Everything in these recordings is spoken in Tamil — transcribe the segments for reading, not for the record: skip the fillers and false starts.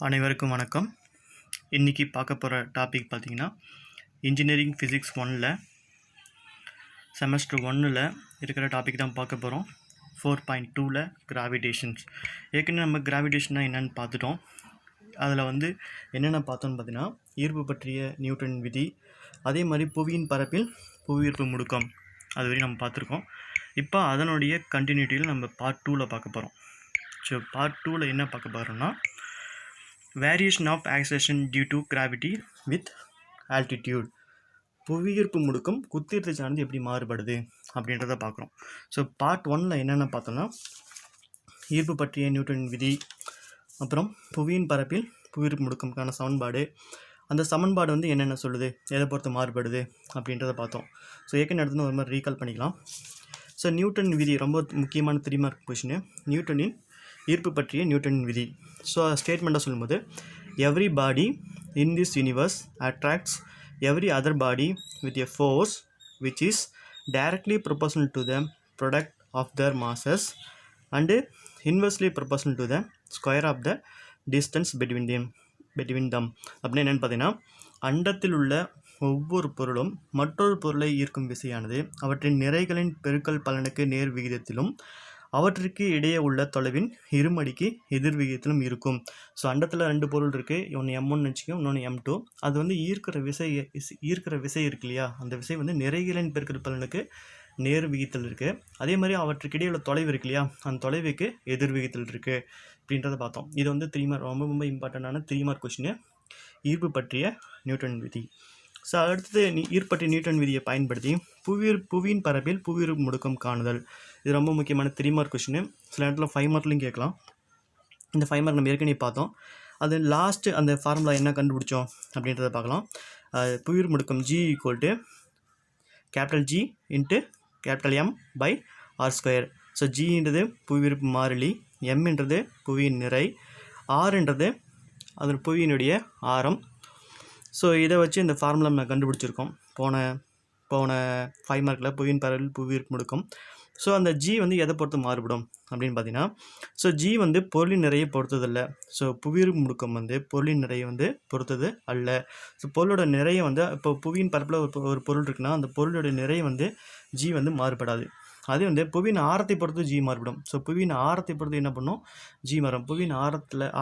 அனைவருக்கும் வணக்கம். இன்றைக்கி பார்க்க போகிற டாபிக் பார்த்திங்கன்னா இன்ஜினியரிங் ஃபிசிக்ஸ் 1ல் செமஸ்டர் 1ல் இருக்கிற டாபிக் தான் பார்க்க போகிறோம். 4.2ல் கிராவிடேஷன்ஸ். ஏற்கனவே நம்ம கிராவிடேஷன்னா என்னென்னு பார்த்துட்டோம். அதில் என்னென்ன பார்த்தோன்னு பார்த்தீங்கன்னா ஈர்ப்பு பற்றிய நியூட்டன் விதி, அதே மாதிரி புவியின் பரப்பில் புவியீர்ப்பு முடுக்கம், அது வரையும் நம்ம பார்த்துருக்கோம். இப்போ அதனுடைய கண்டினியூட்டியில் நம்ம பார்ட் 2ல் பார்க்க போகிறோம். ஸோ பார்ட் 2ல் என்ன பார்க்க போகிறோம்னா variation of acceleration due to gravity with altitude. புவியீர்ப்பு முடுக்கம் குத்தியத்தை சார்ந்து எப்படி மாறுபடுது அப்படின்றத பார்க்குறோம். ஸோ பார்ட் 1ல் என்னென்ன பார்த்தோன்னா ஈர்ப்பு பற்றிய நியூட்டன் விதி, அப்புறம் புவியின் பரப்பில் புவியீர்ப்பு முடுக்கம்கான சமன்பாடு, அந்த சமன்பாடு என்னென்ன சொல்லுது, எதை பொறுத்து மாறுபடுது அப்படின்றத பார்த்தோம். ஸோ ஏற்கனவே எடுத்துன்னு ஒரு மாதிரி ரீகால் பண்ணிக்கலாம். ஸோ நியூட்டன் விதி ரொம்ப முக்கியமான 3 மார்க் கொஷின். நியூட்டனின் ஈர்ப்பு பற்றிய நியூட்டனின் விதி. ஸோ ஸ்டேட்மெண்ட்டாக சொல்லும்போது every body in this universe attracts every other body with a force which is directly proportional to the product of their masses and inversely proportional to the square of the distance between them. அப்படின்னு என்னென்னு பார்த்தீங்கன்னா, அண்டத்தில் உள்ள ஒவ்வொரு பொருளும் மற்றொரு பொருளை ஈர்க்கும் விசையானது அவற்றின் நிறைகளின் பெருக்கல் பலனுக்கு நேர் விகிதத்திலும் அவற்றிற்கு இடையே உள்ள தொலைவின் இருமடிக்கு எதிர் விகிதத்திலும் இருக்கும். ஸோ அண்டத்தில் 2 பொருள் இருக்குது, ஒன்று M1 வச்சுக்கோ, இன்னொன்று M2. அது ஈர்க்கிற விசை இருக்கு இல்லையா, அந்த விசை நிறைகளின் பெருக்கல் பலனுக்கு நேர் விகிதத்தில் இருக்குது. அதே மாதிரி அவற்றுக்கு இடையே உள்ள தொலைவு இருக்கு இல்லையா, அந்த தொலைவுக்கு எதிர் விகிதத்தில் இருக்குது அப்படின்றத பார்த்தோம். இது 3 மார்க், ரொம்ப ரொம்ப இம்பார்ட்டண்டான 3 மார்க் கொஷின், ஈர்ப்பு பற்றிய நியூட்டன் விதி. ஸோ அடுத்தது ஈர்ப்பற்றிய நியூட்டன் விதியை பயன்படுத்தி புவியின் பரப்பில் புவியீர்ப்பு முடுக்கம் காணுதல். இது ரொம்ப முக்கியமான 3 மார்க் கொஷின். சில இடத்துல 5 மார்க்லையும் கேட்கலாம். இந்த 5 மார்க் நம்ம ஏற்கனவே பார்த்தோம். அது லாஸ்ட்டு அந்த ஃபார்முலா என்ன கண்டுபிடிச்சோம் அப்படின்றத பார்க்கலாம். புவியீர்ப்பு முடுக்கம் G = G × M/r². ஸோ Gன்றது புவியீர்ப்பு மாறிலி, Mன்றது புவியின் நிறை, Rன்றது அது புவியினுடைய ஆரம். ஸோ இதை வச்சு இந்த ஃபார்முலா நம்ம கண்டுபிடிச்சிருக்கோம் போன 5 மார்க்கில் புவியின் பரப்பில் புவியீர்ப்பு முடுக்கம். ஸோ அந்த G எதை பொறுத்து மாறுபடும் அப்படின்னு பார்த்தீங்கன்னா, ஸோ G பொருளின் நிறையை பொறுத்தது இல்லை. ஸோ புவியீர்ப்பு முடுக்கம் பொருளின் நிறையை பொறுத்தது அல்ல. ஸோ பொருளோட நிறையை இப்போ புவியின் பரப்பில் ஒரு பொருள் இருக்குன்னா அந்த பொருளோட நிறையை G மாறுபடாது. அது புவியின் ஆரத்தை பொறுத்து G மாறுபடும். ஸோ புவியின் ஆரத்தை பொறுத்து என்ன பண்ணும், G மாறும். புவியின்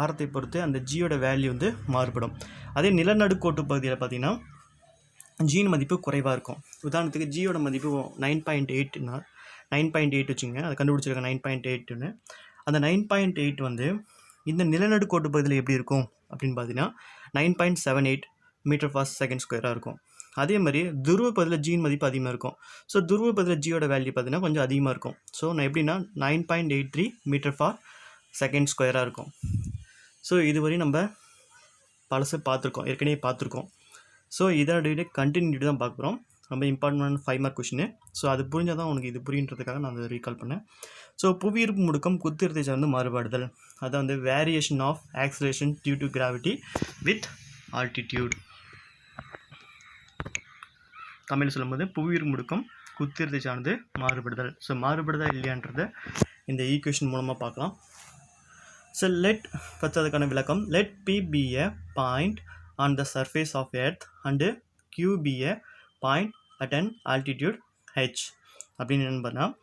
ஆரத்தை பொறுத்து அந்த Gயோட வேல்யூ மாறுபடும். அதே நிலநடுக்கோட்டு பகுதியில் பார்த்தீங்கன்னா Gயின் மதிப்பு குறைவாக இருக்கும். உதாரணத்துக்கு Gயோட மதிப்பு 9.8னா 9.8 வச்சுங்க, அதை கண்டுபிடிச்சிருக்க 9.8ன்னு. அந்த 9.8 இந்த நிலநடுக்கோட்டு பகுதியில் எப்படி இருக்கும் அப்படின்னு பார்த்தீங்கன்னா 9.78 m/s² இருக்கும். அதே மாதிரி துருவ பகுதியில் Gயின் மதிப்பு அதிகமாக இருக்கும். ஸோ துருவ பகுதியில் Gயோட வேல்யூ பார்த்தீங்கன்னா கொஞ்சம் அதிகமாக இருக்கும். ஸோ நான் எப்படின்னா 9.83 m/s² இருக்கும். ஸோ இதுவரையும் நம்ம பழசு ஏற்கனவே பார்த்துருக்கோம். ஸோ இதோடைய கண்டினியூட்டி தான் பார்க்குறோம். ரொம்ப இம்பார்ட்டன்டான 5 மார்க் கொஷின். ஸோ அது புரிஞ்சால் தான் உனக்கு இது புரியுன்றதுக்காக நான் அதை ரீகால் பண்ணேன். ஸோ புவியீர்ப்பு முடுக்கம் குத்தியத்தை சார்ந்து மாறுபடுதல், அதான் variation of acceleration due to gravity with altitude. Tamil சொல்லும்போது புவியீர்ப்பு முடுக்கம் குத்தியத்தை சார்ந்து மாறுபடுதல். ஸோ மாறுபடுதா இல்லையான்றதை இந்த ஈக்குவேஷன் மூலமாக பார்க்கலாம். ஸோ ஃபஸ்ட் அதுக்கான விளக்கம். Let P be a point on the surface of Earth and Q be a point at an altitude h. அப்படின்னு என்ன பண்ணால்,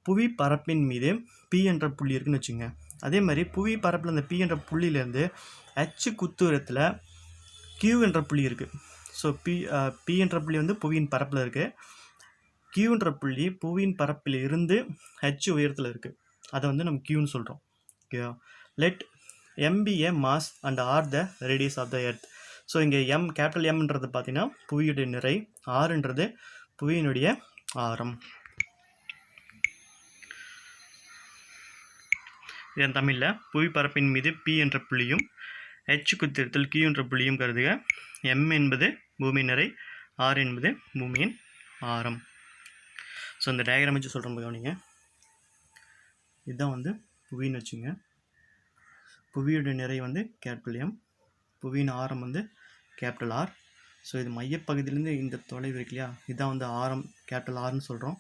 புவி பரப்பின் மீது P என்ற புள்ளி இருக்குன்னு வச்சுங்க. அதே மாதிரி புவி பரப்பில் அந்த P என்ற புள்ளியிலேருந்து H குத்தூரத்தில் Q என்ற புள்ளி இருக்குது. ஸோ P என்ற புள்ளி புவியின் பரப்பில் இருக்குது. Q என்ற புள்ளி புவியின் பரப்பில் இருந்து H உயரத்தில் இருக்குது. அதை நம்ம Qன்னு சொல்கிறோம். ஓகேவா? Let M be a mass and R the radius of the earth. So இங்கே கேபிட்டல் Mன்றது பார்த்தீங்கன்னா புவியுடைய நிறை, Rன்றது புவியினுடைய ஆரம். இதன் தமிழில் புவி பரப்பின் மீது P என்ற புள்ளியும் H குத்திரத்தில் Q என்ற புள்ளியும் கருதுக. M என்பது பூமியின் நிறை, R என்பது பூமியின் ஆரம். ஸோ இந்த டயக்ராம் வச்சு சொல்கிறோம் கவனிங்க. இதுதான் புவின்னு வச்சுங்க. புவியுடைய நிறை கேபிட்டல் M, புவியின் ஆரம் கேபிட்டல் R. ஸோ இது மையப்பகுதியிலேருந்து இந்த தொலைவு இருக்கு இல்லையா, இதுதான் ஆரம், கேபிட்டல் Rன்னு சொல்கிறோம்.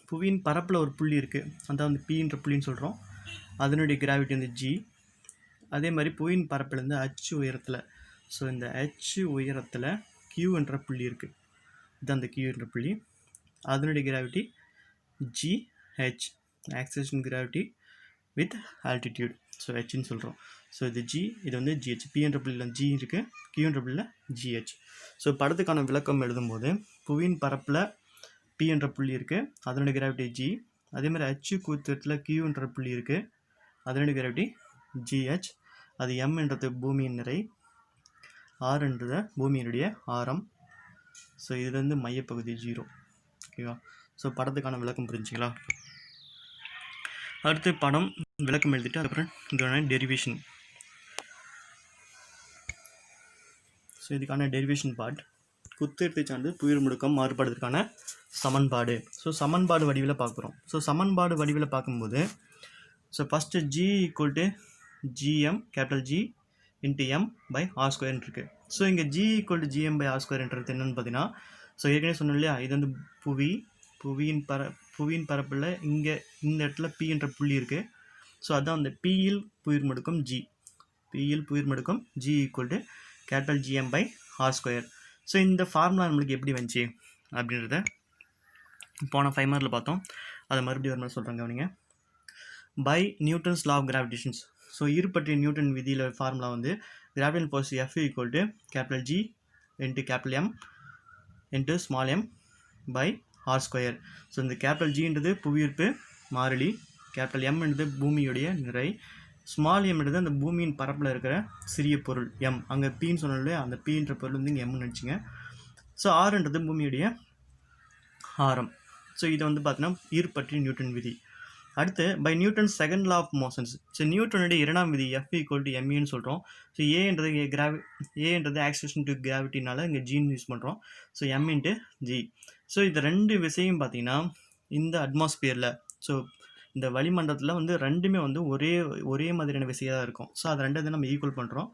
புவியின் பரப்பில் ஒரு புள்ளி இருக்குது, அதான் P என்ற புள்ளின்னு சொல்கிறோம். அதனுடைய கிராவிட்டி G. அதே மாதிரி புவியின் பரப்பிலேருந்து h உயரத்தில், ஸோ இந்த h உயரத்தில் q என்ற புள்ளி இருக்குது. இது அந்த q என்ற புள்ளி. அதனுடைய gravity GH, acceleration gravity with altitude. So ஹெச்ன்னு சொல்கிறோம். ஸோ இது G, இது வந்து GH. P என்ற புள்ளியில் G இருக்குது, Q என்ற புள்ளியில் GH. ஸோ படத்துக்கான விளக்கம் எழுதும்போது புவியின் பரப்பில் P என்ற புள்ளி இருக்குது, அதனுடைய கிராவிட்டி G. அதே மாதிரி H கூத்தத்தில் Q என்ற புள்ளி இருக்குது, அதனுடைய கிராவிட்டி GH. அது M என்றது பூமியின் நிறை, R என்றது பூமியினுடைய ஆரம். ஸோ இது வந்து மையப்பகுதி 0. ஓகேவா? ஸோ படத்துக்கான விளக்கம் புரிஞ்சுங்களா? அடுத்து படம் விளக்கம் எழுதிட்டு அதுக்கப்புறம் இதோட டெரிவேஷன். ஸோ இதுக்கான டெரிவேஷன் பார்ட், குத்தெடுத்து சார்ந்து புவியீர்ப்பு முடுக்கம் மாறுபடுவதற்கான சமன்பாடு. ஸோ சமன்பாடு வடிவில் பார்க்குறோம். ஸோ சமன்பாடு வடிவில் பார்க்கும்போது so first G equal to GM, capital G into M by R ஸ்கொயர்னு இருக்குது. ஸோ இங்கே G equal to GM by R ஸ்கொயர்ன்றது என்னென்னு பார்த்தீங்கன்னா, ஸோ ஏற்கனவே சொன்னோம் இல்லையா, இது வந்து புவியின் பரப்பில் இங்கே இந்த இடத்துல P என்ற புள்ளி இருக்குது. ஸோ அதுதான் அந்த Pயில் புவியீர்ப்பு முடுக்கம் G. Pயில் புவியீர்ப்பு முடுக்கம் G equal to capital GM by R square. So இந்த ஃபார்முலா நம்மளுக்கு எப்படி வந்துச்சு அப்படின்றத போன 5 மார்க்கில் பார்த்தோம். அதை மறுபடியும் ஒரு மாதிரி சொல்கிறாங்க கவனிங்க. By Newton's law of gravitations. So ஈர்ப்பற்றிய நியூட்டன் விதியில் ஃபார்முலா வந்து gravitation force F equal to capital G into capital M into small m by R square. So இந்த கேபிட்டல் Gன்றது புவியீர்ப்பு மாறிலி, கேபிட்டல் M என்றது பூமியுடைய நிறை, ஸ்மால் m என்றது அந்த பூமியின் பரப்பில் இருக்கிற சிறிய பொருள் M. அங்கே Pன்னு சொன்னோம் இல்லையா, அந்த Pன்ற பொருள் வந்து இங்கே Mன்னு நினச்சிங்க. ஸோ ஆர்ன்றது பூமியுடைய ஆரம். ஸோ இதை வந்து பார்த்தீங்கன்னா ஈர்ப்பற்றிய நியூட்டன் விதி. அடுத்து by Newton second law of motions. So நியூட்டனுடைய இரண்டாம் விதி F ஈக்குவல் டு MUன்னு சொல்கிறோம். ஸோ ஏன்றது ஆக்சிலேஷன் டு கிராவிட்டினால இங்கே Gன்னு யூஸ் பண்ணுறோம். So M into G. So இந்த ரெண்டு விஷயம் பார்த்தீங்கன்னா இந்த அட்மாஸ்பியரில், ஸோ இந்த வளிமண்டலத்தில் வந்து ரெண்டுமே வந்து ஒரே மாதிரியான விஷயம் தான் இருக்கும். ஸோ அது ரெண்டு நம்ம ஈக்குவல் பண்ணுறோம்.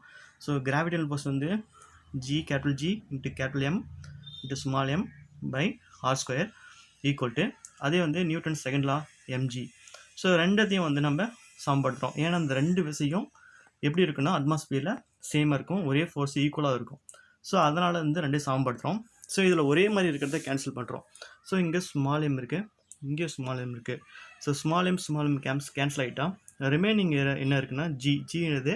ஸோ கிராவிடல் ஃபோர்ஸ் வந்து capital G into capital M into small m by R square equal to, அதே வந்து Newton second law mg. So ரெண்டத்தையும் வந்து நம்ம சமப்படுத்துகிறோம். ஏன்னா அந்த ரெண்டு விஷயம் எப்படி இருக்குன்னா அட்மாஸ்பியரில் சேமாக இருக்கும், ஒரே ஃபோர்ஸ் ஈக்குவலாக இருக்கும். ஸோ அதனால் வந்து ரெண்டையும் சமப்படுத்துகிறோம். ஸோ இதில் ஒரே மாதிரி இருக்கிறத கேன்சல் பண்ணுறோம். ஸோ இங்கே ஸ்மால் m இருக்குது, இங்கே ஸ்மால் m இருக்குது. ஸோ ஸ்மால் m கேன்சல் ஆகிட்டால் ரிமைனிங் என்ன இருக்குன்னா Gன்றது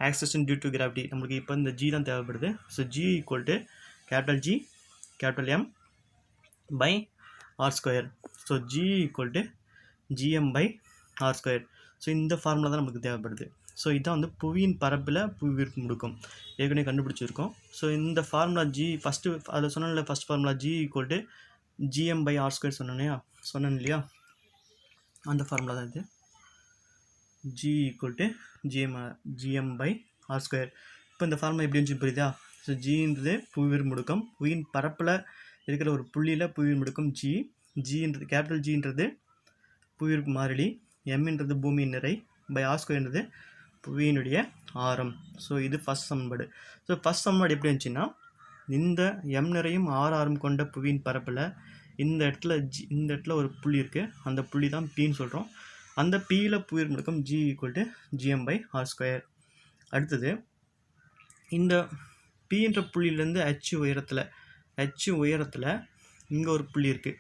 ஆக்சிலேஷன் டியூ டு கிராவிட்டி. நம்மளுக்கு இப்போ இந்த G தான் தேவைப்படுது. So G equal to capital G capital M by R square. So G equal to GM by R square. So இந்த ஃபார்முலா தான் நமக்கு தேவைப்படுது. ஸோ இதுதான் வந்து புவியின் பரப்பில் புவியீர்ப்பு முடுக்கம் ஏற்கனவே கண்டுபிடிச்சிருக்கோம். ஸோ இந்த ஃபார்முலா G ஃபஸ்ட்டு அதில் சொன்னேன்ல, first formula G equal to GM by R square சொன்னேன் இல்லையா, அந்த ஃபார்முலா தான் இது. G equal to GM by R square. இப்போ இந்த ஃபார்முலா எப்படி இருந்துச்சு புரியுதா? ஸோ Gன்றது புவியீர்ப்பு முடுக்கம், புவியின் பரப்பில் இருக்கிற ஒரு புள்ளியில் புவியீர்ப்பு முடுக்கம் Gன்றது கேபிட்டல் Gன்றது புவியீர்ப்பு மாறிலி, Mன்றது பூமியின் நிறை பை ஆர் ஸ்கொயர்ன்றது புவியினுடைய ஆரம். ஸோ இது ஃபஸ்ட் சமன்பாடு. ஸோ ஃபஸ்ட் சமன்பாடு எப்படி இருந்துச்சுன்னா, இந்த M நிறையும் R ஆரம் கொண்ட புவியின் பரப்பில் இந்த இடத்துல ஒரு புள்ளி இருக்குது, அந்த புள்ளி தான் Pன்னு சொல்கிறோம். அந்த Pயில் புவியீர்ப்பு முடுக்கம் G equal to GM by R square. அடுத்தது இந்த Pன்ற புள்ளியிலேருந்து H உயரத்தில் இங்கே ஒரு புள்ளி இருக்குது,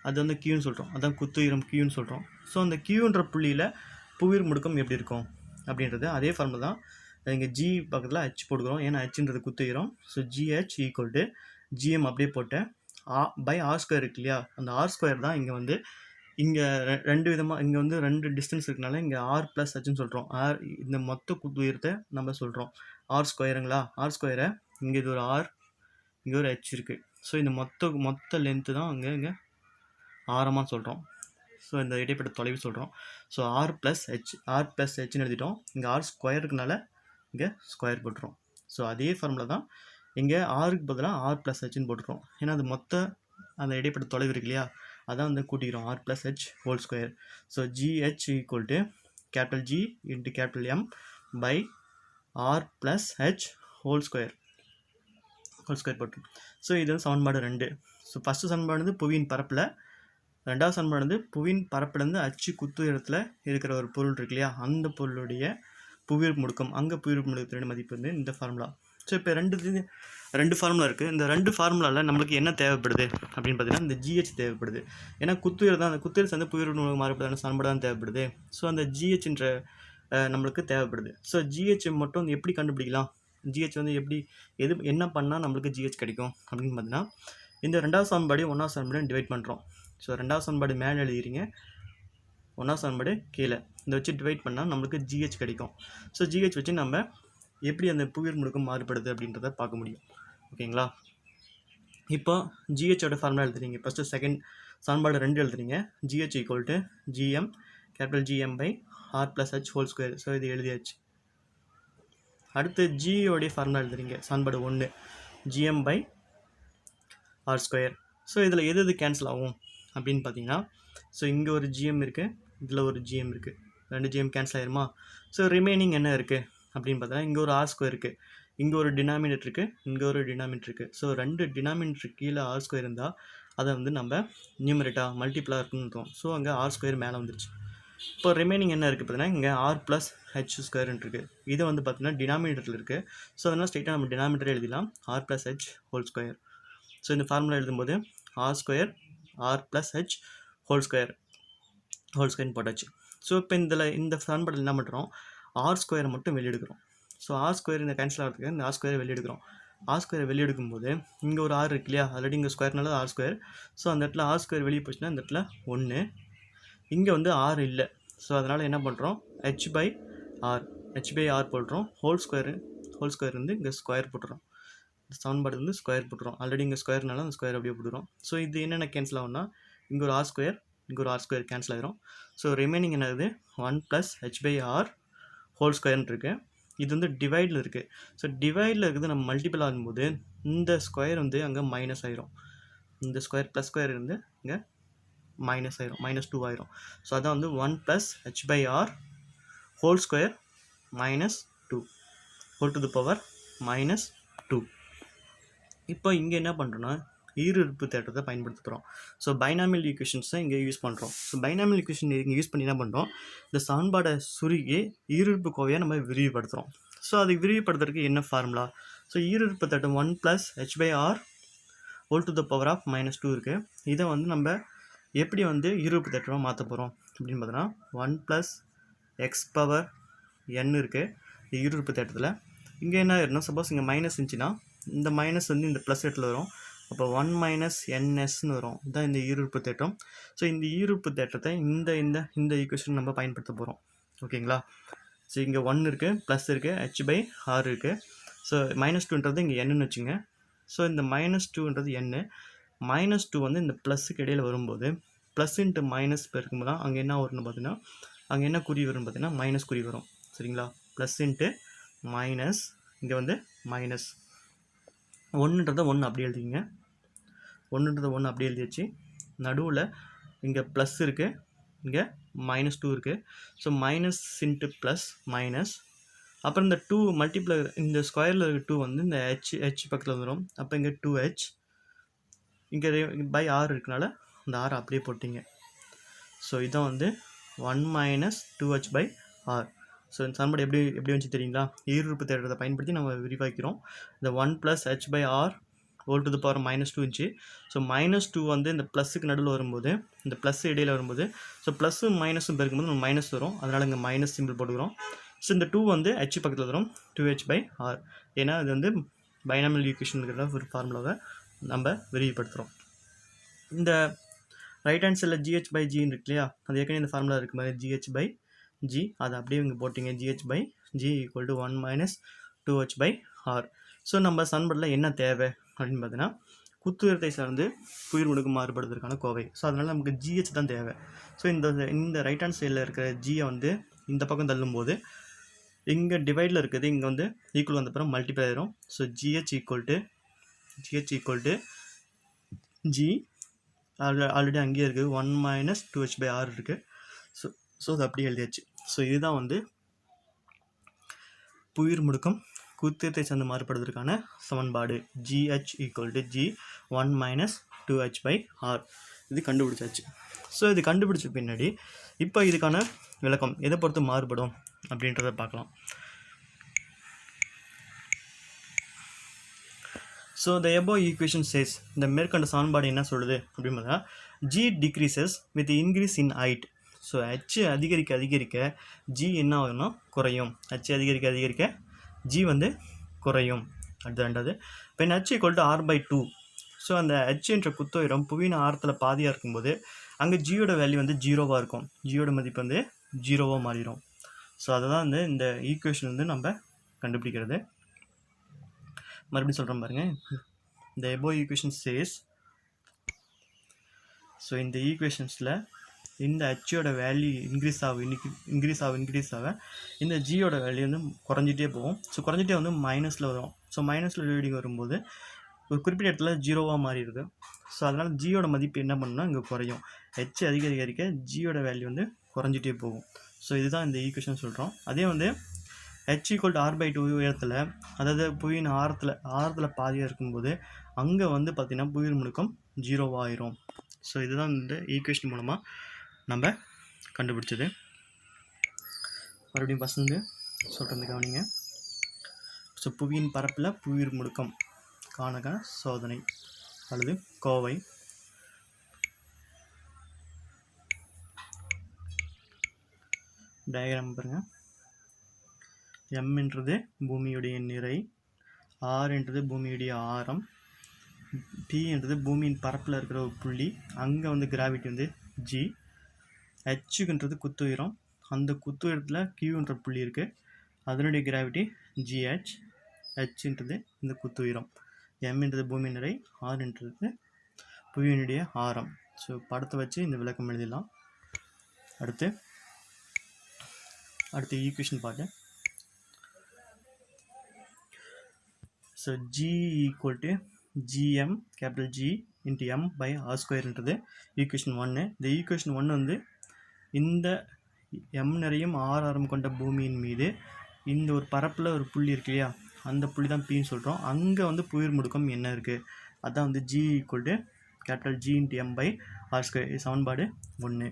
அது வந்து Qன்னு சொல்கிறோம், அதான் குத்து உயரம் Qன்னு சொல்கிறோம். ஸோ அந்த Qன்ற புள்ளியில் புவியீர்ப்பு முடுக்கம் எப்படி இருக்கும் அப்படின்றது அதே ஃபார்முலா தான். இங்கே G பக்கத்தில் H போட்டுக்கிறோம், ஏன்னா Hன்றது குத்து உயரம். So GH equal to GM அப்படியே போட்டேன் பை ஆர் ஸ்கொயர் இருக்கு இல்லையா, அந்த ஆர் ஸ்கொயர் தான் இங்கே வந்து இங்கே ரெண்டு விதமாக இங்கே வந்து ரெண்டு டிஸ்டன்ஸ் இருக்கனால இங்கே ஆர் ப்ளஸ் ஹெச்னு சொல்கிறோம். ஆர் இந்த மொத்த குத்து உயரத்தை நம்ம சொல்கிறோம் ஆர் ஸ்கொயருங்களா. ஆர் ஸ்கொயரை இங்கே இது ஒரு ஆர், இங்கே ஒரு ஹெச் இருக்குது. ஸோ இந்த மொத்த லென்த்து தான் இங்கே ஆரமாக சொல்கிறோம். ஸோ இந்த இடைப்பட்ட தொலைவு சொல்கிறோம். ஸோ ஆர் ப்ளஸ் ஹெச்னு எழுதிட்டோம். இங்கே ஆர் ஸ்கொயர் இருக்கனால இங்கே ஸ்கொயர் போட்டுரும். ஸோ அதே ஃபார்முலா தான் இங்கே ஆருக்கு பதிலாக ஆர் ப்ளஸ் ஹெச்னு போட்டுருவோம். ஏன்னா அது மொத்த அந்த இடைப்பட்ட தொலைவு இருக்கு இல்லையா, அதான் வந்து கூட்டிக்கிறோம் R plus H whole square. So GH equal to capital G into capital M by R plus H whole square போட்டுரும். ஸோ இது வந்து சமன்பாடு 2. ஸோ ஃபஸ்ட்டு சமன்பாடு வந்து புவியின் பரப்பில், ரெண்டாவது சமன்பாடு வந்து புவியின் பரப்பிலேருந்து அச்சு குத்து இடத்துல இருக்கிற ஒரு பொருள் இருக்கு இல்லையா, அந்த பொருளுடைய புவியீர்ப்பு முடுக்கம், அங்கே புவியீர்ப்பு முடுக்கத்தினுடைய மதிப்பு வந்து இந்த ஃபார்முலா. ஸோ இப்போ ரெண்டு ஃபார்முலா இருக்குது. இந்த 2 ஃபார்முலாவில் நம்மளுக்கு என்ன தேவைப்படுது அப்படின்னு பார்த்தீங்கன்னா இந்த GH தேவைப்படுது. ஏன்னா குத்துயிர் தான், அந்த குத்துயிர் சேர்ந்து புவியீர்ப்பு முடுக்கம் மாறுபடாத சமன்பாடு தான் தேவைப்படுது. ஸோ அந்த GHன்ற நம்மளுக்கு தேவைப்படுது. ஸோ GH மட்டும் எப்படி கண்டுபிடிக்கலாம், GH வந்து என்ன பண்ணால் நம்மளுக்கு GH கிடைக்கும் அப்படின்னு பார்த்தீங்கன்னா இந்த 2வது சமன்பாடு 1வது சமன்பாடு டிவைட் பண்ணுறோம். ஸோ 2வது சமன்பாடு மேலே எழுதிக்கிறீங்க, 1வது சமன்பாடு கீழே, இதை வச்சு டிவைட் பண்ணால் நம்மளுக்கு GH கிடைக்கும். ஸோ GH வச்சு நம்ம எப்படி அந்த புவியீர்ப்பு முடுக்கம் மாறுபடுது அப்படின்றத பார்க்க முடியும். ஓகேங்களா? இப்போ GHோட ஃபார்முலா எழுதுறீங்க. ஃபஸ்ட்டு செகண்ட் சமன்பாடு 2 எழுதுறீங்க. GH equal to GM R+H². So இது எழுதியாச்சு. அடுத்து Gயோடைய ஃபார்முலா எழுதுறீங்க. சமன்பாடு 1 GM/R². ஸோ இதில் எது கேன்சல் ஆகும் அப்படின்னு பார்த்தீங்கன்னா, ஸோ இங்கே ஒரு GM இருக்குது, இதில் ஒரு GM இருக்குது, 2 GM கேன்சல் ஆயிருமா? ஸோ ரிமைனிங் என்ன இருக்குது அப்படின்னு பார்த்தீங்கன்னா இங்கே ஒரு R² இருக்குது, இங்கே ஒரு டினாமினேட்டர் இருக்குது, இங்கே ஒரு டினாமினேட்டர் இருக்குது. ஸோ 2 டினாமினேட்டர் கீழே R² இருந்தால் அதை வந்து நம்ம நியூமரேட்டாக மல்டிப்ளாக இருக்குன்னு. ஸோ அங்கே R² மேலே வந்துருச்சு. இப்போ ரிமைனிங் என்ன இருக்குது பார்த்தீங்கன்னா இங்கே R+H² இருக்குது. இது வந்து பார்த்தீங்கன்னா டினாமினேட்டரில் இருக்குது. ஸோ அதனால் ஸ்ட்ரெயிட்டாக நம்ம டினாமினேட்டர் எழுதிடலாம், R+H². ஸோ இந்த ஃபார்முலா எழுதும்போது R² R+H² போட்டாச்சு. ஸோ இப்போ இந்த சமன்பாடு என்ன பண்ணுறோம், R² மட்டும் வெளியெடுக்கிறோம். ஸோ R² இந்த கேன்சல் ஆகிறதுக்கு இந்த R² வெளியெடுக்கிறோம். R² வெளியெடுக்கும்போது இங்கே ஒரு R இருக்கு இல்லையா, ஆல்ரெடி இங்கே ஸ்கொயர்னால R². ஸோ அந்த இடத்துல R² வெளியே போச்சுன்னா இந்த இடத்துல 1, இங்கே வந்து R இல்லை. ஸோ அதனால் என்ன பண்ணுறோம், H/R போட்டுறோம். ஹோல் ஸ்கொயர் வந்து இங்கே ஸ்கொயர் போட்டுறோம். இந்த சமன்பாடு வந்து ஸ்கொயர் போட்டுறோம். ஆல்ரெடி இங்கே ஸ்கொயர்னால அந்த ஸ்கொயர் அப்படியே போட்டுறோம். ஸோ இது என்னென்ன கேன்சல் ஆகும்னா இங்கே ஒரு R², இங்கே ஒரு R² கேன்சல் ஆகிரும். ஸோ ரிமைனிங் என்னது 1+H/R² இருக்குது. இது வந்து டிவைடில் இருக்குது. ஸோ டிவைடில் இருக்குது நம்ம மல்டிபிள் ஆகும்போது இந்த ஸ்கொயர் வந்து அங்கே மைனஸ் ஆயிரும். இந்த ஸ்கொயர் ப்ளஸ் ஸ்கொயர் இருந்து இங்கே மைனஸ் ஆயிரும், -2 ஆயிரும். ஸோ அதான் வந்து 1+H/R² -2 whole to the power -2. இப்போ இங்கே என்ன பண்ணுறோன்னா ஈருறுப்பு தேற்றத்தை பயன்படுத்த போகிறோம். ஸோ பைனாமியல் ஈக்குவேஷன்ஸை இங்கே யூஸ் பண்ணுறோம். ஸோ பைனாமியல் ஈக்குவேஷன் இங்கே யூஸ் பண்ணி என்ன பண்ணுறோம், இந்த சமன்பாடை சுருகி ஈருறுப்பு கோவையை நம்ம விரிவுபடுத்துகிறோம். ஸோ அதை விரிவுபடுத்துறதுக்கு என்ன ஃபார்முலா, ஸோ ஈருறுப்பு தேற்றம் 1+H/R whole to the power of -2 இருக்குது. இதை வந்து நம்ம எப்படி வந்து ஈருறுப்பு தேற்றமாக மாற்ற போகிறோம் அப்படின்னு பார்த்தோன்னா 1+X⁻n இருக்குது ஈருறுப்பு தேற்றத்தில். இங்கே என்ன ஆயிருன்னா, சப்போஸ் இங்கே மைனஸ் இருந்துச்சுன்னா இந்த மைனஸ் வந்து இந்த ப்ளஸ் இடத்துல வரும். அப்போ 1 - ns வரும். இதுதான் இந்த ஈருறுப்பு தேற்றம். ஸோ இந்த ஈருறுப்பு தேற்றத்தை இந்த ஈக்குவேஷன் நம்ம பயன்படுத்த போகிறோம். ஓகேங்களா? ஸோ இங்கே 1 இருக்குது, ப்ளஸ் இருக்குது, H/R இருக்குது. ஸோ -2ன்றது இங்கே என்னன்னு வச்சுங்க. ஸோ இந்த -2ன்றது n, -2 வந்து இந்த ப்ளஸுக்கு இடையில் வரும்போது ப்ளஸ் இன்ட்டு மைனஸ் பெருக்கும்போது தான் அங்கே என்ன வரும்னு பார்த்தீங்கன்னா, அங்கே என்ன குறி வரும்னு பார்த்தீங்கன்னா மைனஸ் குறி வரும். சரிங்களா? ப்ளஸ் இன்ட்டு மைனஸ், இங்கே வந்து மைனஸ் 1ன்றதை 1 அப்படியே எழுதிங்க. 1ன்றதை 1 அப்படியே எழுதியாச்சு. நடுவில் இங்கே ப்ளஸ் இருக்குது, இங்கே -2 இருக்குது. So minus into plus minus, அப்புறம் இந்த 2 மல்டிப்ளை, இந்த ஸ்கொயரில் இருக்க 2 வந்து இந்த h பக்கத்தில் வந்துடும். அப்போ இங்கே 2h, இங்கே பை r இருக்கனால இந்த r அப்படியே போட்டிங்க. ஸோ இதான் வந்து 1 - 2h/r. ஸோ இந்த சமன்பாடு எப்படி வந்துச்சு தெரியுங்களா? ஈருறுப்பு தேற்றத்தை பயன்படுத்தி நம்ம விரிவாக்கிறோம். இந்த 1+H/R whole to the power -2 இருந்துச்சு. ஸோ -2 வந்து இந்த ப்ளஸுக்கு நடுவில் வரும்போது, இந்த ப்ளஸ் இடையில் வரும்போது, ஸோ ப்ளஸ்ஸும் மைனஸும் பெருக்கும்போது நம்ம மைனஸ் வரும். அதனால் இங்கே மைனஸ் சிம்பிள் போட்டுக்கிறோம். ஸோ இந்த 2 வந்து h பக்கத்தில் வரும், 2h/r. ஏன்னா இது வந்து பைனாமியல் ஈக்குவேஷனுங்கிற ஒரு ஃபார்முலாவை நம்ம விரிவுபடுத்துகிறோம். இந்த ரைட் ஹேண்ட் சைடில் GH/G இருக்கு இல்லையா, அது ஏற்கனவே இந்த ஃபார்முலா இருக்குது மாதிரி GH/G, அதை அப்படியே இங்கே போட்டிங்க. GH/G = 1 - 2h/r. ஸோ நம்ம சமன்பாட்டில் என்ன தேவை அப்படின்னு பார்த்தீங்கன்னா, குத்துயரத்தை சார்ந்து புவியீர்ப்பு முடுக்கம் மாறுபடுவதற்கான கோவை. ஸோ அதனால் நமக்கு GH தான் தேவை. ஸோ இந்த ரைட் ஹேண்ட் சைடில் இருக்கிற Gயை வந்து இந்த பக்கம் தள்ளும்போது இங்கே டிவைடில் இருக்குது, இங்கே வந்து ஈக்குவல் வந்த அப்புறம் மல்டிப்ளை ஆயிரும். ஸோ GH = G ஆல்ரெடி அங்கேயே இருக்குது, 1 - 2h/r இருக்குது. ஸோ அது அப்படியே எழுதியாச்சு. ஸோ இதுதான் வந்து புவியீர்ப்பு முடுக்கம் குத்துயரத்தை சார்ந்து மாறுபடுவதற்கான சமன்பாடு. GH = G 1 - 2h/r. இது கண்டுபிடிச்சாச்சு. ஸோ இது கண்டுபிடிச்ச பின்னாடி இப்போ இதுக்கான விளக்கம் எதை பொறுத்து மாறுபடும் அப்படின்றத பார்க்கலாம். So the above equation says இந்த மேற்கண்ட சமன்பாடு என்ன சொல்லுது அப்படின்னா g decreases with increase in height. So h அதிகரிக்க அதிகரிக்க g என்ன ஆகும்னா குறையும். h அதிகரிக்க அதிகரிக்க g வந்து குறையும். அடுத்து ரெண்டாவது when h equal to r/2. So அந்த h என்ற குத்துயரம் புவியின் ஆரத்தில் பாதியாக இருக்கும்போது அங்கே ஜியோட வேல்யூ வந்து ஜீரோவாக இருக்கும். ஜியோட மதிப்பு வந்து ஜீரோவாக மாறிடும். ஸோ அதை தான் வந்து இந்த ஈக்குவேஷன் வந்து நம்ம கண்டுபிடிக்கிறது. மறுபடியும் சொல்கிறேன் பாருங்கள். இந்த above equation says, ஸோ இந்த ஈக்குவேஷன்ஸில் இந்த ஹெச்சோட வேல்யூ இன்க்ரீஸ் ஆக இந்த ஜியோட வேல்யூ வந்து குறைஞ்சிட்டே போகும். ஸோ குறைஞ்சிட்டே வந்து மைனஸில் வரும். ஸோ மைனஸில் ரீடிங் வரும்போது ஒரு குறிப்பிட்ட இடத்துல ஜீரோவாக மாறிடுது. ஸோ அதனால் ஜியோட மதிப்பு என்ன பண்ணணும்னா இங்கே குறையும். ஹெச் அதிகரிக்க ஜியோட வேல்யூ வந்து குறைஞ்சிட்டே போகும். ஸோ இதுதான் இந்த ஈக்குவேஷன் சொல்கிறோம். அதே வந்து h = r/2 உயரத்தில், அதாவது புவியின் ஆரத்தில் பாதியாக இருக்கும்போது அங்கே வந்து பார்த்திங்கன்னா புவியின் முடுக்கம் ஜீரோவாக ஆயிரும். ஸோ இதுதான் இந்த ஈக்குவேஷன் மூலமாக நம்ம கண்டுபிடிச்சது. மறுபடியும் ஃபஸ்ட் வந்து சொல்கிறது கவனிங்க. ஸோ புவியின் பரப்பில் புவியின் முடுக்கம் காணக சோதனை அல்லது கோவை. டயக்ராம் பாருங்கள். m என்றது பூமியுடைய நிறை, r என்றது பூமியுடைய ஆரம், p என்றது பூமியின் பரப்பில் இருக்கிற ஒரு புள்ளி, அங்கே வந்து கிராவிட்டி வந்து g, hன்றது குத்துயரம், அந்த குத்துயரத்தில் qன்ற புள்ளி இருக்குது, அதனுடைய கிராவிட்டி gh, hன்றது இந்த குத்துயரம், m என்றது பூமி நிறை, r என்றது புவியினுடைய ஆரம். ஸோ படத்தை வச்சு இந்த விளக்கம் எழுதிடலாம். அடுத்து ஈக்குவேஷன் பாட்டு. So g = gm capital G × m/r² என்றது ஈக்குவேஷன் 1. இந்த ஈக்குவேஷன் 1 வந்து இந்த m நிறையும் r ஆரம் கொண்ட பூமியின் மீது இந்த ஒரு பரப்பில் ஒரு புள்ளி இருக்கு இல்லையா, அந்த புள்ளி தான் Pன்னு சொல்கிறோம். அங்கே வந்து புவியின் முடுக்கம் என்ன இருக்குது, அதான் வந்து g = கேபிட்டல் G × m/r². சமன்பாடு 1.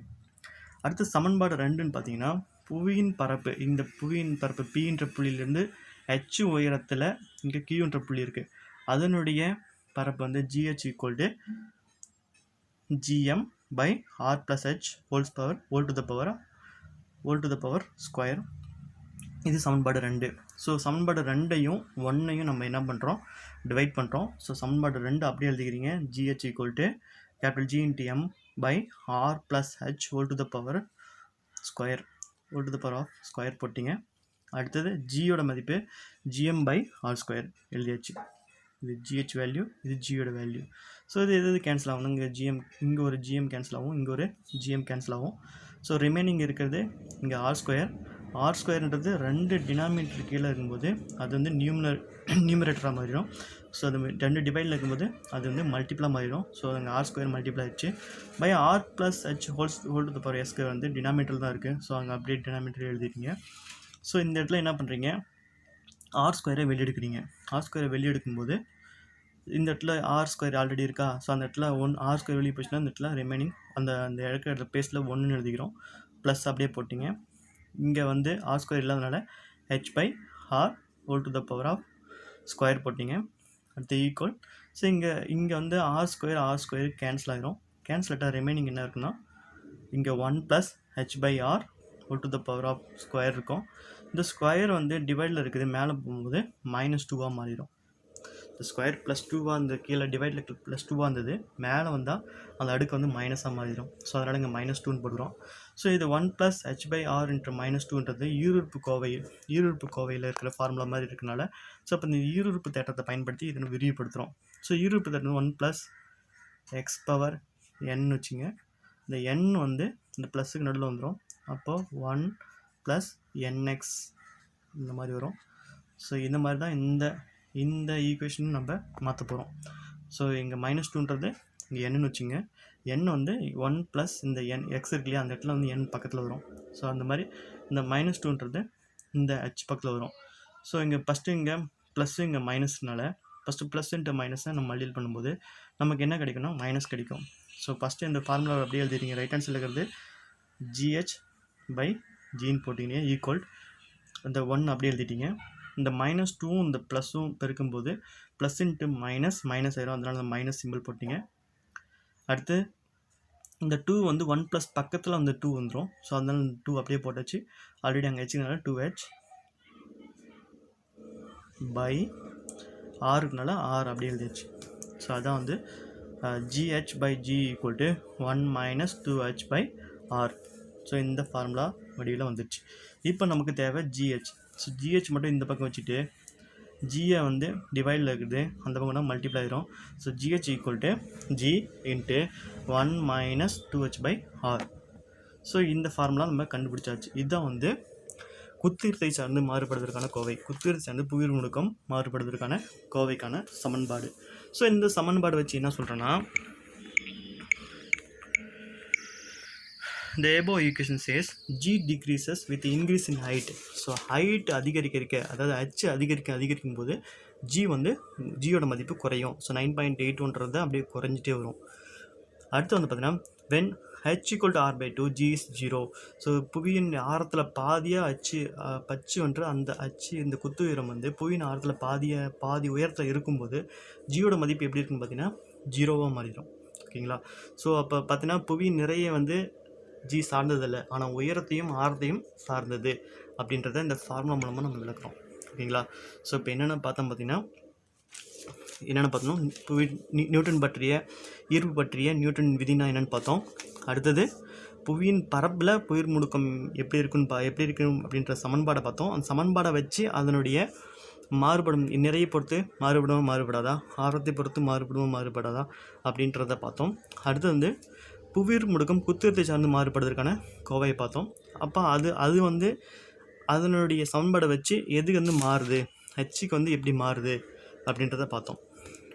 அடுத்து சமன்பாடு 2ன்னு பார்த்தீங்கன்னா புவியின் பரப்பு, இந்த புவியின் பரப்பு Pன்ற புள்ளியிலேருந்து h உயரத்தில் இங்கே Qன்ற புள்ளி இருக்குது, அதனுடைய பரப்பு வந்து GH = gm/r + h whole to the power square. இது சமன்பாடு 2. ஸோ சமன்பாடு 2ஐயும் 1ஐயும் நம்ம என்ன பண்ணுறோம், டிவைட் பண்ணுறோம். ஸோ சமன்பாடு 2 அப்படியே எழுதிக்கிறீங்க. GH = capital G × m/r + h whole to the power square போட்டிங்க. அடுத்தது ஜியோட மதிப்பு gm/r² எழுதியாச்சு. இது GH வேல்யூ, இது ஜியோட வேல்யூ. ஸோ இது எது கேன்சல் ஆகும், இங்கே GM, இங்கே ஒரு GM கேன்சல் ஆகும், இங்கே ஒரு GM கேன்சல் ஆகும். ஸோ ரிமைனிங் இருக்கிறது இங்கே r²ன்றது 2 டினாமினேட்டர் கீழே இருக்கும்போது அது வந்து நியூமரேட்டராக மாறிடும். ஸோ அது 2 டிவைடில் இருக்கும்போது அது வந்து மல்டிப்ளாக மாறிடும். ஸோ அங்கே r² மல்டிப்ளை ஆகிடுச்சு by r + h whole to the power s² வந்து டினாமினேட்டர் தான் இருக்குது. ஸோ அங்கே அப்படியே டினாமினேட்டர் எழுதிட்டீங்க. ஸோ இந்த இடத்துல என்ன பண்ணுறீங்க, r² வெளியெடுக்கிறீங்க. r² வெளியெடுக்கும்போது இந்த இடத்துல r² ஆல்ரெடி இருக்கா, ஸோ அந்த இடத்துல r² வெளியே போச்சுன்னா இந்த இடத்துல ரிமைனிங் அந்த இடத்துல பேஸில் 1ன்னு எழுதிக்கிறோம். ப்ளஸ் அப்படியே போட்டிங்க. இங்கே வந்து r² இல்லாதனால h/r whole to the power square போட்டிங்க. அடுத்து ஈக்குவல். ஸோ இங்கே வந்து r² கேன்சல் ஆகிரும். கேன்சல் ஆகிட்டா ரிமைனிங் என்ன இருக்குன்னா இங்கே 1 + h/r whole to the power square இருக்கும். இந்த ஸ்கொயர் வந்து டிவைடில் இருக்குது, மேலே போகும்போது -2ஆக மாறிடும். இந்த ஸ்கொயர் +2ஆக இந்த கீழே டிவைடில் +2ஆக இருந்தது, மேலே வந்தால் அந்த அடுக்கு வந்து மைனஸாக மாறிடும். ஸோ அதனால் இங்கே -2ன்னு போடுறோம். ஸோ இது 1 + h/r × -2ன்றது ஈருறுப்பு கோவையில் இருக்கிற ஃபார்முலா மாதிரி இருக்கனால, ஸோ அப்போ இந்த ஈருறுப்பு தேற்றத்தை பயன்படுத்தி இதை விரிவுபடுத்துகிறோம். ஸோ ஈருறுப்பு தேட்டம் 1 + x⁻n வச்சுங்க. இந்த n வந்து இந்த ப்ளஸுக்கு நடுவில் வந்துடும். அப்போது 1 + nx இந்த மாதிரி வரும். ஸோ இந்த மாதிரி தான் இந்த ஈக்குவேஷன் நம்ம மாற்ற போகிறோம். ஸோ இங்கே -2ன்றது இங்கே என்னன்னு வச்சுங்க. n வந்து 1 + இந்த n x இருக்கு இல்லையா, அந்த இடத்துல வந்து n பக்கத்தில் வரும். ஸோ அந்த மாதிரி இந்த -2ன்றது இந்த h பக்கத்தில் வரும். ஸோ இங்கே ஃபஸ்ட்டு இங்கே ப்ளஸ்ஸு இங்கே மைனஸ்னால ஃபஸ்ட்டு ப்ளஸ் இன்ட்டு மைனஸை நம்ம மல்டிபிள் பண்ணும்போது நமக்கு என்ன கிடைக்கும்னா மைனஸ் கிடைக்கும். ஸோ ஃபஸ்ட்டு இந்த ஃபார்முலா அப்படியே எழுதிட்டீங்க. ரைட் ஹேண்ட் சைடில் இருக்கிறது GH/Gன்னு போட்டிங்க ஈக்குவல் இந்த 1 அப்படியே எழுதிட்டீங்க. இந்த -2வும் இந்த ப்ளஸும் பெருக்கும்போது ப்ளஸ் இன்ட்டு மைனஸ் ஆயிரும். அதனால அந்த மைனஸ் சிம்பிள் போட்டிங்க. அடுத்து இந்த 2 வந்து 1 ப்ளஸ் பக்கத்தில் அந்த 2 வந்துடும். ஸோ அதனால இந்த 2 அப்படியே போட்டாச்சு. ஆல்ரெடி அங்கே ஹெச்சுனால 2h பை ஆறுக்குனால ஆர் அப்படியே எழுதியாச்சு. ஸோ அதான் வந்து GH by G equal to 1 minus 2H by R. So இந்த ஃபார்முலா வடிவில் வந்துடுச்சு. இப்போ நமக்கு தேவை GH. ஸோ GH மட்டும் இந்த பக்கம் வச்சுட்டு Gயை வந்து டிவைடில் இருக்குது அந்த பக்கம்னா மல்டிப்ளை ஆயிரும். So GH equal to G into 1 minus 2H by R. So இந்த ஃபார்முலா நம்ம கண்டுபிடிச்சாச்சு. இதுதான் வந்து குத்திரத்தை சார்ந்து மாறுபடுவதற்கான கோவை. குத்திரத்தை சார்ந்து புவியீர்ப்பு முடுக்கம் மாறுபடுவதற்கான கோவைக்கான சமன்பாடு. ஸோ இந்த சமன்பாடு வச்சு என்ன சொல்கிறேன்னா, the above equation says G decreases with increase in height. So height அதிகரிக்க அதாவது h அதிகரிக்கும் போது G வந்து ஜியோட மதிப்பு குறையும். ஸோ 9.81 அப்படியே குறைஞ்சிட்டே வரும். அடுத்து வந்து பார்த்தீங்கன்னா when h equal to r by 2 G is 0. So புவியின் ஆரத்தில் பாதியாக பச்சு வந்து அந்த இந்த குத்து உயரம் வந்து புவியின் ஆரத்தில் பாதி உயரத்தில் இருக்கும்போது ஜியோட மதிப்பு எப்படி இருக்குன்னு பார்த்தீங்கன்னா 0வாக மாறிடும். ஓகேங்களா? ஸோ அப்போ பார்த்தீங்கன்னா புவியின் நிறைய வந்து ஜி சார்ந்ததில்லை, ஆனால் உயரத்தையும் ஆரத்தையும் சார்ந்தது அப்படின்றத இந்த ஃபார்முலா மூலமாக நம்ம விளக்குறோம். ஓகேங்களா? ஸோ இப்போ என்னென்ன பார்த்தோம்னா நியூட்டன் பற்றிய ஈர்ப்பு பற்றிய நியூட்டன் விதினா என்னென்னு பார்த்தோம். அடுத்தது புவியின் பரப்பில் புவிர் முடுக்கம் எப்படி இருக்கும் அப்படின்ற சமன்பாடை பார்த்தோம். அந்த சமன்பாடை வச்சு அதனுடைய மாறுபடும் நிறையை பொறுத்து மாறுபடாதா, ஆரத்தை பொறுத்து மாறுபடாதா அப்படின்றத பார்த்தோம். அடுத்து வந்து புவிர் முடுக்கம் குத்திரத்தை சார்ந்து மாறுபடுவதற்கான கோவையை பார்த்தோம். அப்போ அது வந்து அதனுடைய சமன்பாடை வச்சு எது வந்து மாறுது, ஹெச்சுக்கு வந்து எப்படி மாறுது அப்படின்றத பார்த்தோம்.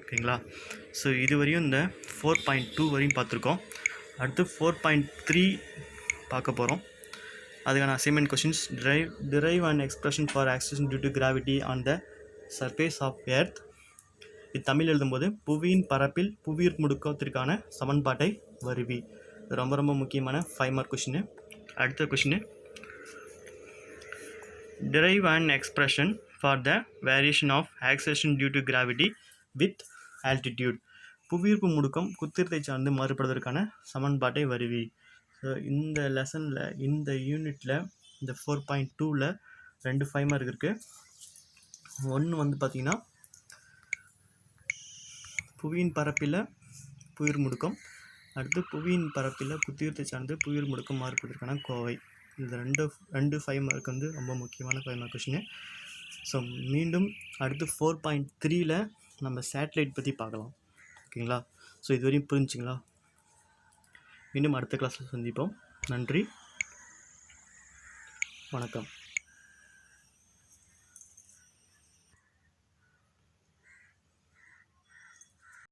ஓகேங்களா? ஸோ இதுவரையும் இந்த 4.2 வரையும் பார்த்துருக்கோம். அடுத்து 4.3 பார்க்க போகிறோம். அதுக்கான assignment questions derive an expression for acceleration due to gravity on the surface of earth. இது தமிழ் எழுதும்போது புவியின் பரப்பில் புவியீர்ப்பு முடுக்கத்திற்கான சமன்பாட்டை வருவி. ரொம்ப ரொம்ப முக்கியமான 5 மார்க் கொஷின். அடுத்த question derive an expression for the variation of acceleration due to gravity with altitude. புவியீர்ப்பு முடுக்கம் குத்திரத்தை சார்ந்து மாறுபடுவதற்கான சமன்பாட்டை வருவி. ஸோ இந்த லெசனில் இந்த யூனிட்டில் இந்த 4.2ல் 2 5 மார்க் இருக்குது. ஒன்று வந்து பார்த்திங்கன்னா புவியின் பரப்பில் புவியீர்ப்பு முடுக்கம், அடுத்து புவியின் பரப்பில் குத்திரத்தை சார்ந்து புவியீர்ப்பு முடுக்கம் மாறுபடுவதற்கான கோவை. இந்த ரெண்டு 5 மார்க் வந்து ரொம்ப முக்கியமான 5 மார்க் கொஷின். ஸோ மீண்டும் அடுத்து 4.3ல் நம்ம சேட்டலைட் பற்றி பார்க்கலாம். ஓகேங்களா? ஸோ இதுவரையும் புரிஞ்சுங்களா? மீண்டும் அடுத்த கிளாஸில் சந்திப்போம். நன்றி, வணக்கம்.